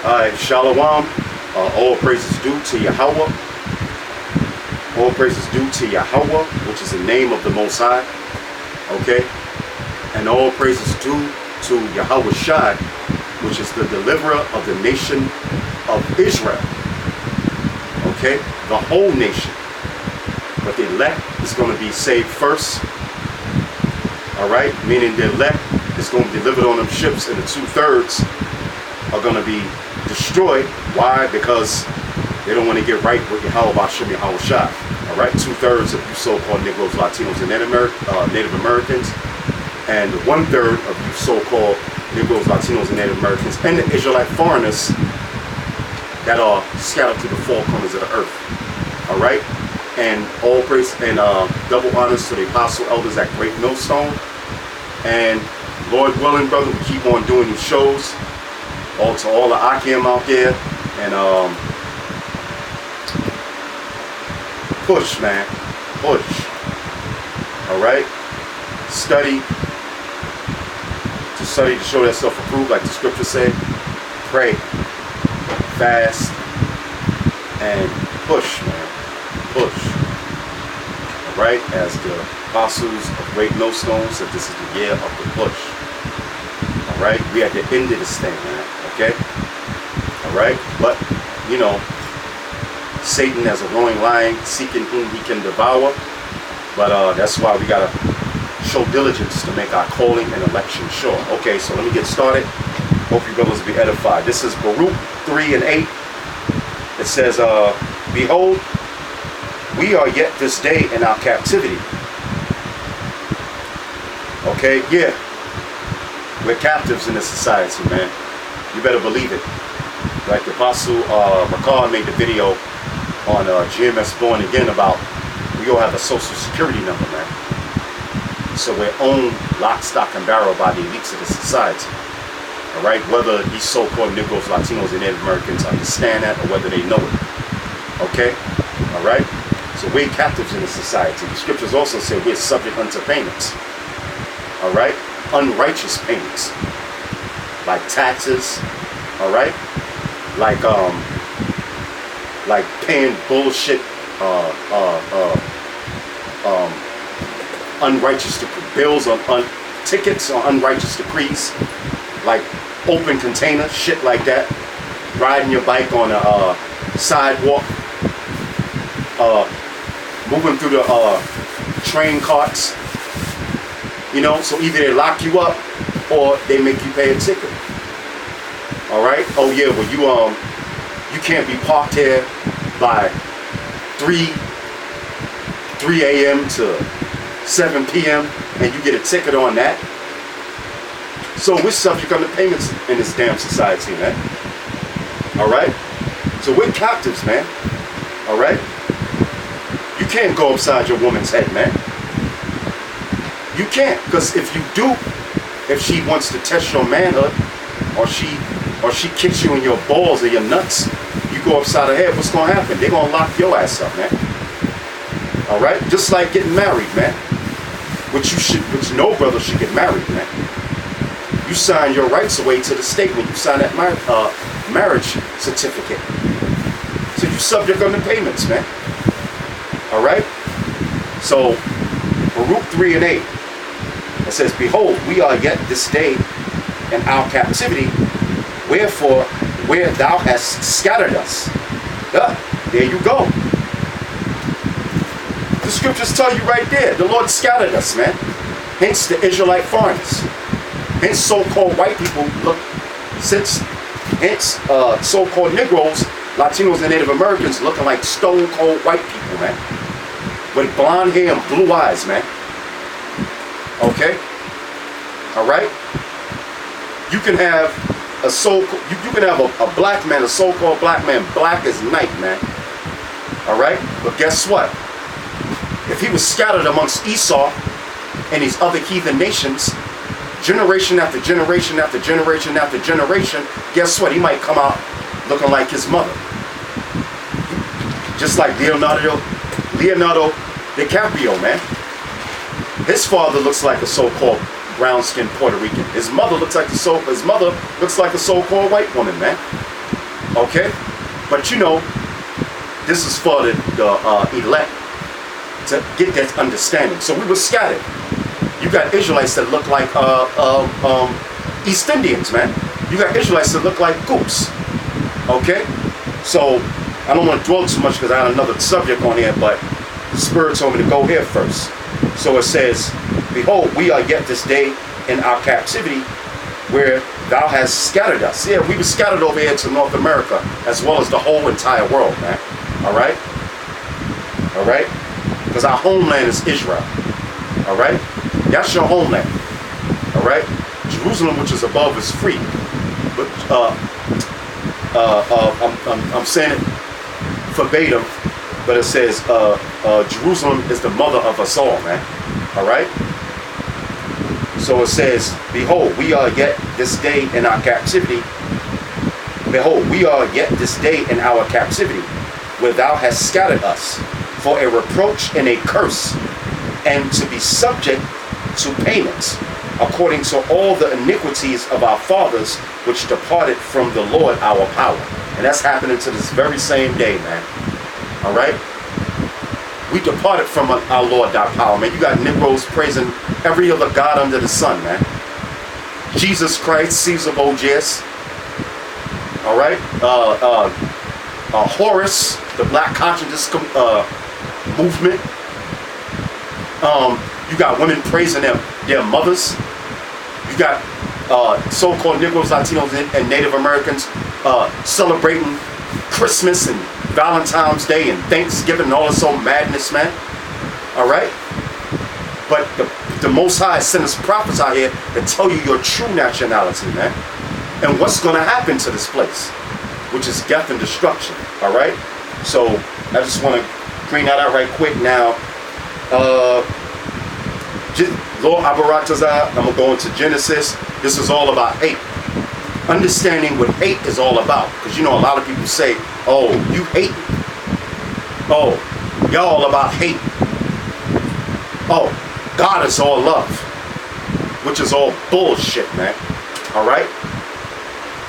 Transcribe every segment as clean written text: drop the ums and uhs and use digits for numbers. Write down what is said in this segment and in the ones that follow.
Alright, Shalom. All praises due to Yahweh. All praises due to Yahweh, which is the name of the Most High. Okay? And all praises due to Yahweh Shai, which is the deliverer of the nation of Israel. Okay? The whole nation. But the elect is going to be saved first. Alright? Meaning the elect is going to be delivered on them ships, and the 2/3 are going to be destroyed. Why? Because they don't want to get right with Yahweh Bashem Yahweh Shai. Alright? 2/3 of you so-called Negroes, Latinos, and Native Americans, and 1/3 of you so-called Negroes, Latinos, and Native Americans, and the Israelite foreigners that are scattered to the four corners of the earth. Alright? And all praise and double honors to the apostle elders at Great Millstone. And Lord willing, brother, we keep on doing these shows. All to all the Akim out there, and push, man, push. All right, study to show that self-approved, like the scripture said. Pray, fast, and push, man, push. All right, as the apostles of Great Millstone said, this is the year of the push. All right, we at the end of this thing, man. Okay? Alright? But, you know, Satan as a roaring lion, seeking whom he can devour. But that's why we gotta show diligence to make our calling and election sure. Okay, so let me get started. Hope you brothers be edified. This is Baruch 3 and 8. It says, behold, we are yet this day in our captivity. Okay, yeah. We're captives in this society, man. You better believe it. Like the Apostle Rakar made the video on GMS Born Again about we all have a social security number, man. So we're owned lock, stock, and barrel by the elites of the society. All right? Whether these so-called Negroes, Latinos, and Native Americans understand that or whether they know it. Okay? All right? So we're captives in the society. The scriptures also say we're subject unto payments. All right? Unrighteous payments. Like taxes, all right, like paying bullshit, unrighteous bills on tickets or unrighteous decrees, like open container shit like that, riding your bike on a sidewalk, moving through the train carts, you know. So either they lock you up or they make you pay a ticket. All right. Oh yeah. Well, you can't be parked here by 3 a.m. to 7 p.m. and you get a ticket on that. So we're subject under payments in this damn society, man. All right. So we're captives, man. All right. You can't go upside your woman's head, man. You can't, because if you do, if she wants to test your manhood, or she kicks you in your balls or your nuts, you go upside her head, what's gonna happen? They're gonna lock your ass up, man. Alright? Just like getting married, man. Which no brother should get married, man. You sign your rights away to the state when you sign that marriage certificate. So you subject under payments, man. Alright? So Baruch 3 and 8. It says, behold, we are yet this day in our captivity, wherefore, where thou hast scattered us. There you go. The scriptures tell you right there, the Lord scattered us, man. Hence the Israelite foreigners. Hence so-called white people, hence so-called Negroes, Latinos, and Native Americans looking like stone-cold white people, man. With blonde hair and blue eyes, man. Okay? Alright? You can have you can have a black man, a so-called black man, black as night, man. Alright? But guess what? If he was scattered amongst Esau and these other heathen nations, generation after generation after generation after generation, guess what? He might come out looking like his mother. Just like Leonardo DiCaprio, man. His father looks like a so-called brown-skinned Puerto Rican. His mother looks like a so-called white woman, man. Okay? But you know, this is for the elect to get that understanding. So we were scattered. You got Israelites that look like East Indians, man. You got Israelites that look like goops. Okay? So I don't want to dwell too much because I had another subject on here, but the Spirit told me to go here first. So it says, behold, we are yet this day in our captivity where thou hast scattered us. Yeah, we were scattered over here to North America as well as the whole entire world, man. All right? All right? Because our homeland is Israel. All right? That's your homeland. All right? Jerusalem, which is above, is free. But I'm saying it verbatim, but it says Jerusalem is the mother of us all, man. All right? So it says, behold, we are yet this day in our captivity. Behold, we are yet this day in our captivity, where thou hast scattered us for a reproach and a curse, and to be subject to payments, according to all the iniquities of our fathers, which departed from the Lord our power. And that's happening to this very same day, man. All right? We departed from our Lord our power, man. You got Negroes praising every other god under the sun, man. Jesus Christ, Caesar Borgias. All right? Horus, the Black Consciousness movement. You got women praising their mothers. You got so-called Negroes, Latinos, and Native Americans celebrating Christmas and Valentine's Day and Thanksgiving and all this old madness, man. All right? But the Most High sent us prophets out here to tell you your true nationality, man. And what's going to happen to this place, which is death and destruction. All right? So I just want to bring that out right quick now. Lord Abaratazah, I'm going to go into Genesis. This is all about hate. Understanding what hate is all about. Because you know a lot of people say, oh, you hate me. Oh, y'all all about hate. Oh, God is all love. Which is all bullshit, man. All right?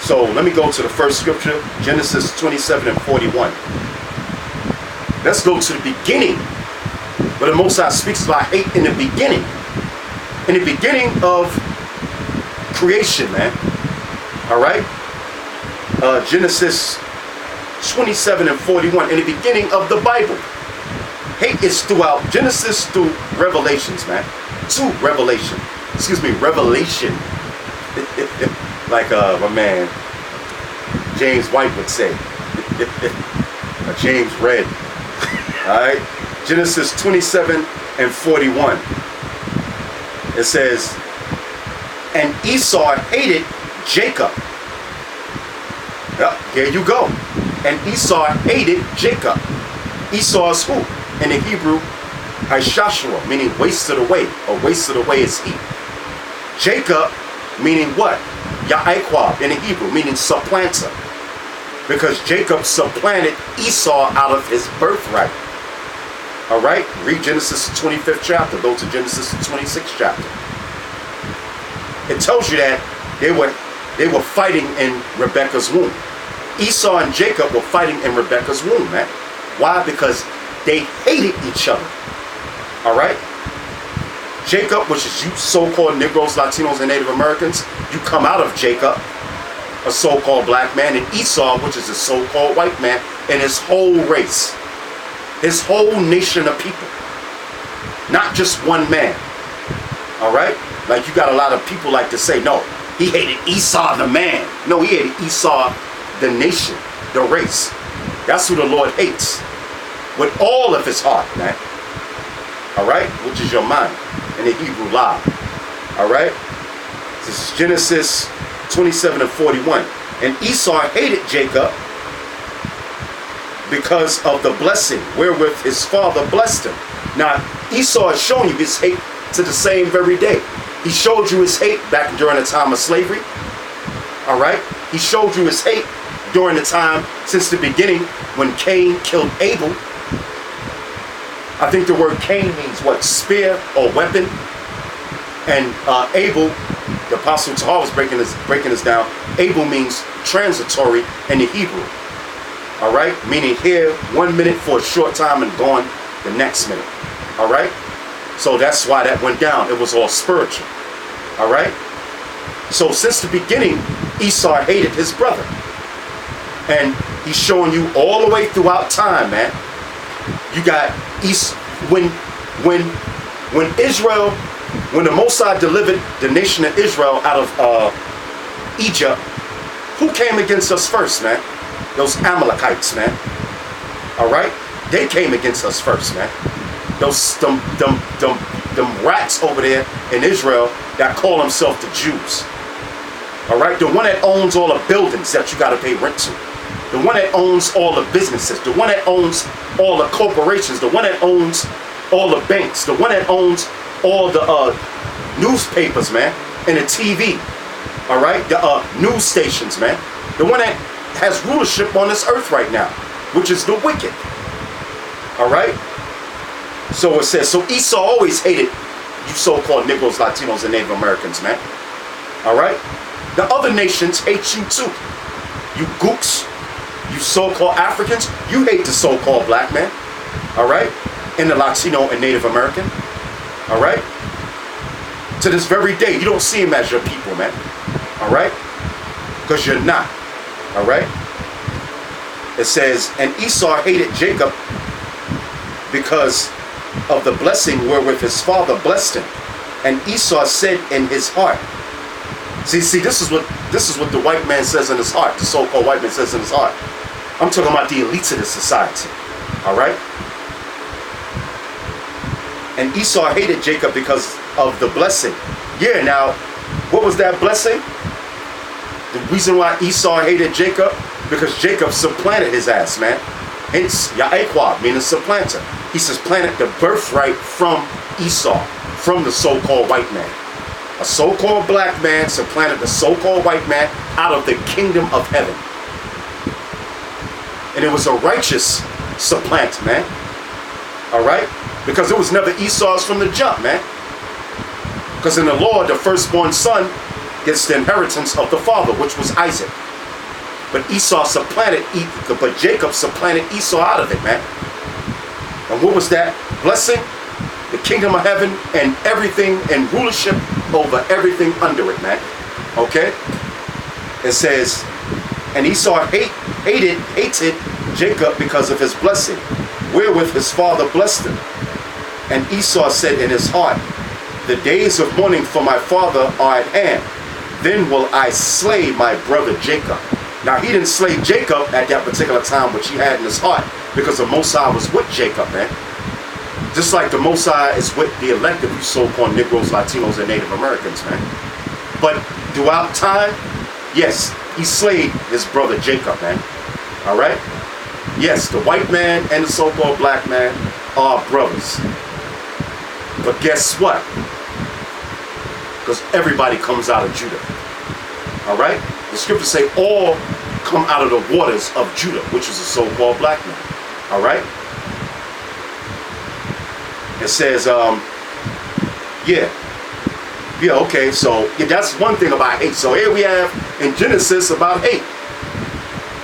So let me go to the first scripture, Genesis 27 and 41. Let's go to the beginning. Where the Most High speaks about hate in the beginning. In the beginning of creation, man. All right? Genesis 27 and 41. In the beginning of the Bible. Hate is throughout Genesis through Revelations, man. To Revelation. Excuse me, Revelation. Like my man James White would say. James Red. Alright? Genesis 27 and 41. It says, and Esau hated Jacob. Yep, here you go. And Esau hated Jacob. Esau is who? In the Hebrew, Ishashua, meaning wasted away, or wasted away is he. Jacob, meaning what? Ya'iqua in the Hebrew, meaning supplanter. Because Jacob supplanted Esau out of his birthright. Alright? Read Genesis 25th chapter. Go to Genesis 26th chapter. It tells you that they were fighting in Rebekah's womb. Esau and Jacob were fighting in Rebekah's womb, man. Why? Because they hated each other. Alright? Jacob, which is you so-called Negroes, Latinos, and Native Americans, you come out of Jacob, a so-called black man, and Esau, which is a so-called white man, and his whole race. His whole nation of people. Not just one man. Alright? Like you got a lot of people like to say, no, he hated Esau the man. No, he hated Esau the nation, the race. That's who the Lord hates. With all of his heart, man. Alright? Which is your mind. In the Hebrew law. Alright? This is Genesis 27 and 41. And Esau hated Jacob because of the blessing wherewith his father blessed him. Now, Esau has shown you his hate to the same very day. He showed you his hate back during the time of slavery. Alright? He showed you his hate during the time since the beginning when Cain killed Abel. I think the word Cain means what? Spear or weapon. And Abel, the Apostle Tahar was breaking this down. Abel means transitory in the Hebrew. All right? Meaning here 1 minute for a short time and gone the next minute. All right? So that's why that went down. It was all spiritual. All right? So since the beginning, Esau hated his brother. And he's showing you all the way throughout time, man. You got when Israel, when the Mosai delivered the nation of Israel out of Egypt, who came against us first, man? Those Amalekites, man. All right? They came against us first, man. Those them rats over there in Israel that call themselves the Jews. All right? The one that owns all the buildings that you got to pay rent to. The one that owns all the businesses. The one that owns all the corporations. The one that owns all the banks. The one that owns all the newspapers, man, and the TV. All right? The news stations, man. The one that has rulership on this earth right now, which is the wicked. All right? So it says, so Esau always hated you so-called Negroes, Latinos, and Native Americans, man. All right? The other nations hate you too. You gooks, you so-called Africans, you hate the so-called black man. All right? And the Latino and Native American. All right? To this very day, you don't see him as your people, man. All right? Because you're not. All right? It says, and Esau hated Jacob because of the blessing wherewith his father blessed him. And Esau said in his heart. See, this is what the white man says in his heart. The so-called white man says in his heart. I'm talking about the elites of the society. All right? And Esau hated Jacob because of the blessing. Yeah, now, what was that blessing? The reason why Esau hated Jacob, because Jacob supplanted his ass, man. Hence, Ya'equa, meaning supplanter. He supplanted the birthright from Esau, from the so-called white man. A so-called black man supplanted the so-called white man out of the kingdom of heaven. And it was a righteous supplant, man. All right? Because it was never Esau's from the jump, man. Because in the law, the firstborn son gets the inheritance of the father, which was Isaac. But Esau supplanted, but Jacob supplanted Esau out of it, man. And what was that blessing? The kingdom of heaven and everything, and rulership over everything under it, man. Okay? It says, and Esau hated Jacob because of his blessing, wherewith his father blessed him. And Esau said in his heart, the days of mourning for my father are at hand. Then will I slay my brother Jacob. Now, he didn't slay Jacob at that particular time, which he had in his heart, because the Mosai was with Jacob, man. Just like the Mosai is with the elect of you so-called Negroes, Latinos, and Native Americans, man. But throughout time, yes, he slayed his brother Jacob, man. All right? Yes, the white man and the so-called black man are brothers. But guess what? Because everybody comes out of Judah. All right? The scriptures say all come out of the waters of Judah, which is the so-called black man. All right? It says, okay, so that's one thing about hate. So here we have in Genesis about hate.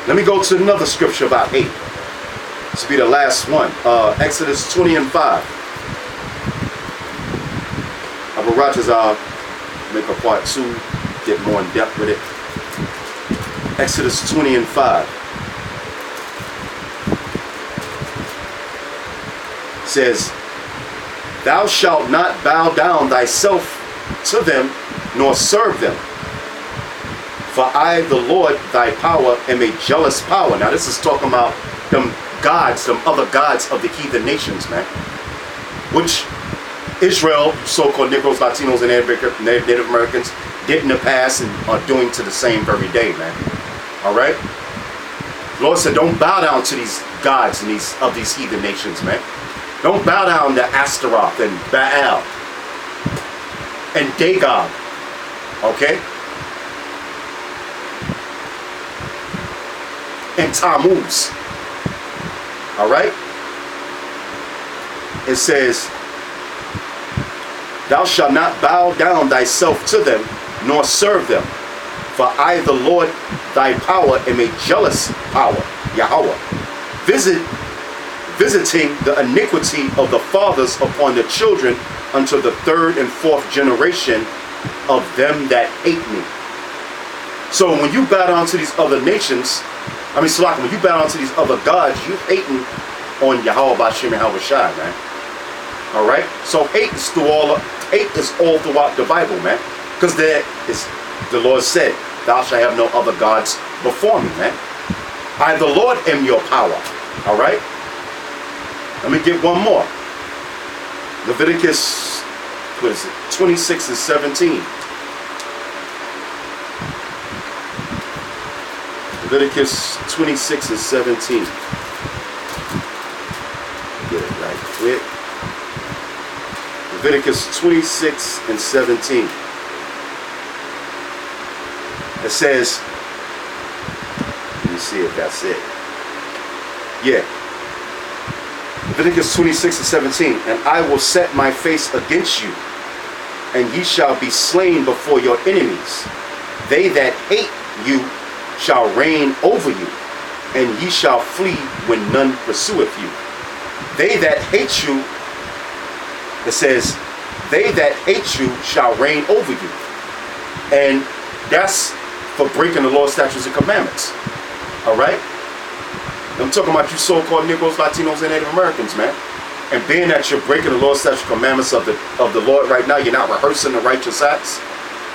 Let me go to another scripture about hate. This will be the last one. Exodus 20 and 5. Abu Rogers, make a part 2, get more in depth with it. Exodus 20 and 5 says, thou shalt not bow down thyself to them, nor serve them. For I, the Lord, thy power, am a jealous power. Now this is talking about them gods, them other gods of the heathen nations, man. Which Israel, so-called Negroes, Latinos, and Native Americans did in the past and are doing to the same very day, man. All right? The Lord said, don't bow down to these gods and these heathen nations, man. Don't bow down to Astaroth and Baal and Dagon. Okay? And Tammuz. All right? It says, thou shalt not bow down thyself to them, nor serve them. For I, the Lord, thy power, am a jealous power, Yahweh. visiting the iniquity of the fathers upon the children unto the third and fourth generation of them that hate me. So when you bow down to these other nations, Salaki, when you bow down to these other gods, you hating on Yahweh Bashim and Havashai, man. Alright? So hate is all throughout the Bible, man. Because there is, the Lord said, thou shalt have no other gods before me, man. I, the Lord, am your power. Alright? Let me get one more. Leviticus, 26 and 17. Leviticus 26 and 17. Get it right quick. Leviticus 26 and 17. It says, let me see if that's it. Yeah. Leviticus 26 and 17. And I will set my face against you, and ye shall be slain before your enemies. They that hate you shall reign over you, and ye shall flee when none pursueth you. They that hate you, it says, they that hate you shall reign over you. And that's for breaking the law, statutes, and commandments. Alright? I'm talking about you so-called Negroes, Latinos, and Native Americans, man. And being that you're breaking the law, statutes, and commandments of the Lord right now, you're not rehearsing the righteous acts.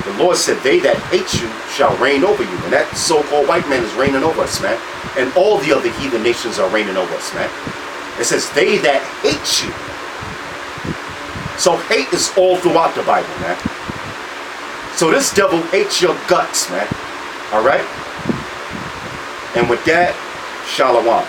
The Lord said, they that hate you shall reign over you. And that so-called white man is reigning over us, man. And all the other heathen nations are reigning over us, man. It says, they that hate you. So hate is all throughout the Bible, man. So this devil hates your guts, man. All right? And with that, Shalom.